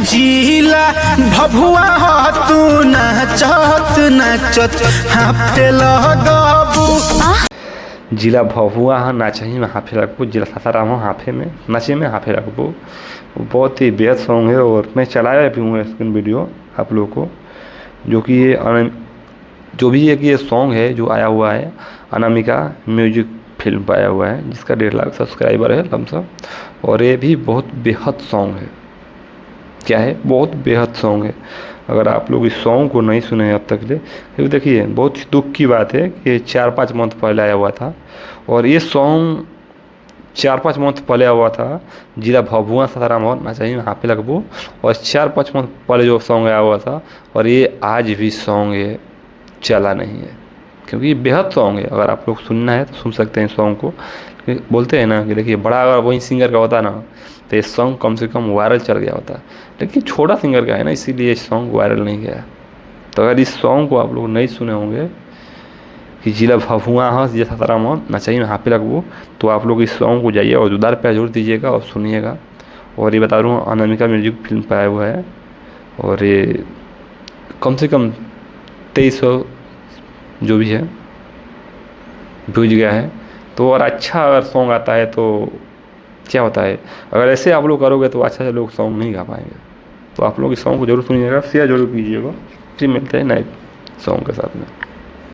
जिला भभुआ तू नाचत नाचत हाफे लगबू। जिला भभुआ नाचही में हाफे लगबू, जिला सासाराम हाफे में नाचे में हाफे लगबू। बहुत ही बेहद सॉन्ग है और मैं चलाया भी हूँ स्क्रीन वीडियो आप लोगों को, जो कि ये जो भी है कि ये सॉन्ग है जो आया हुआ है अनामिका म्यूजिक फिल्म पर आया हुआ है, जिसका 1.5 लाख सब्सक्राइबर है लमसम। और ये भी बहुत बेहद सॉन्ग है। क्या है? बहुत बेहद सॉन्ग है। अगर आप लोग इस सॉन्ग को नहीं सुने अब तक ले, तो देखिए बहुत दुख की बात है कि 4-5 मंथ पहले आया हुआ था और ये सॉन्ग 4-5 मंथ पहले आया हुआ था जिला भभुआ सासाराम और नाचही में हाफे लगबू। और 4-5 मंथ पहले जो सॉन्ग आया हुआ था और ये आज भी सॉन्ग ये चला नहीं है, क्योंकि ये बेहद सॉन्ग है। अगर आप लोग सुनना है तो सुन सकते हैं सॉन्ग को। बोलते हैं ना कि देखिए बड़ा अगर वही सिंगर का होता ना तो ये सॉन्ग कम से कम वायरल चल गया होता, लेकिन छोटा सिंगर का है ना, इसीलिए सॉन्ग वायरल नहीं गया। तो अगर इस सॉन्ग को आप लोग नहीं सुने होंगे कि जिला भभुआ हंस ये सासाराम हो नाचही में हाफे लगबू, तो आप लोग इस सॉन्ग को जाइए और जोरदार प्यार जरूर दीजिएगा और सुनिएगा। और ये बता दूँ अनामिका म्यूजिक फिल्म पर आया हुआ है और ये कम से कम 2300 जो भी है व्यूज गया है। तो और अच्छा अगर सॉन्ग आता है तो क्या होता है, अगर ऐसे आप लोग करोगे तो अच्छा से लोग सॉन्ग नहीं गा पाएंगे। तो आप लोग इस सॉन्ग को जरूर सुनिएगा, शेयर जरूर कीजिएगा। फिर मिलते हैं नए सॉन्ग के साथ में।